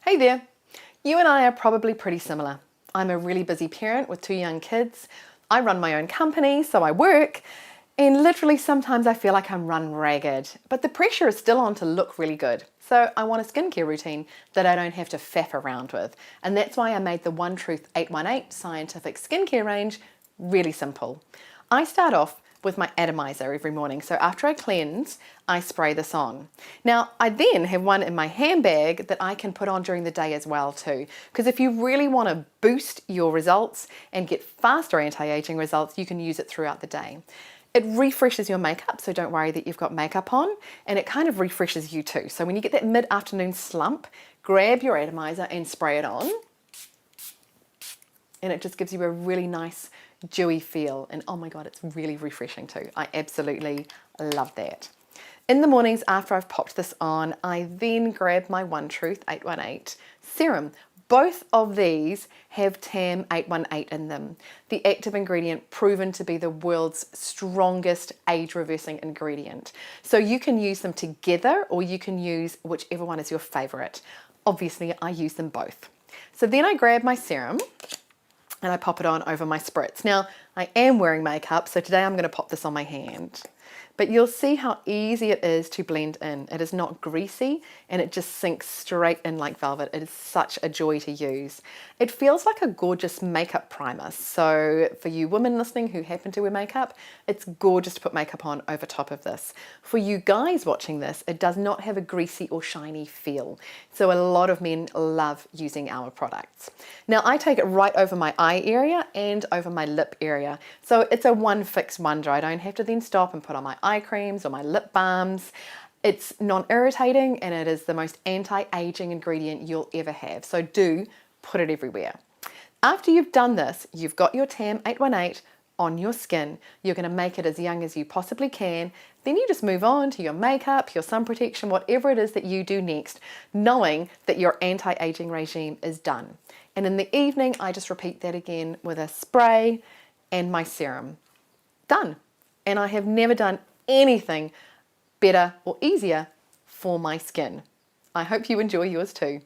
Hey there! You and I are probably pretty similar. I'm a really busy parent with 2 young kids. I run my own company, so I work, and literally sometimes I feel like I'm run ragged, but the pressure is still on to look really good. So I want a skincare routine that I don't have to faff around with, and that's why I made the One Truth 818 scientific skincare range really simple. I start off with my atomizer every morning. So after I cleanse, I spray this on. Now, I then have one in my handbag that I can put on during the day as well too. Because if you really want to boost your results and get faster anti-aging results, you can use it throughout the day. It refreshes your makeup, so don't worry that you've got makeup on, and it kind of refreshes you too. So when you get that mid-afternoon slump, grab your atomizer and spray it on. And it just gives you a really nice dewy feel, and oh my god, it's really refreshing too. I absolutely love that. In the mornings after I've popped this on, I then grab my One Truth 818 serum. Both of these have TAM 818 in them, the active ingredient proven to be the world's strongest age-reversing ingredient. So you can use them together, or you can use whichever one is your favorite. Obviously, I use them both. So then I grab my serum and I pop it on over my spritz. Now, I am wearing makeup, so today I'm going to pop this on my hand. But you'll see how easy it is to blend in. It is not greasy, and it just sinks straight in like velvet. It is such a joy to use. It feels like a gorgeous makeup primer. So for you women listening who happen to wear makeup, it's gorgeous to put makeup on over top of this. For you guys watching this, it does not have a greasy or shiny feel. So a lot of men love using our products. Now I take it right over my eye area and over my lip area. So it's a one fix, one dry. I don't have to then stop and put on my eye creams or my lip balms. It's non-irritating, and it is the most anti-aging ingredient you'll ever have. So do put it everywhere. After you've done this, you've got your TAM 818 on your skin. You're going to make it as young as you possibly can. Then you just move on to your makeup, your sun protection, whatever it is that you do next, knowing that your anti-aging regime is done. And in the evening, I just repeat that again with a spray and my serum. Done. And I have never done anything better or easier for my skin. I hope you enjoy yours too.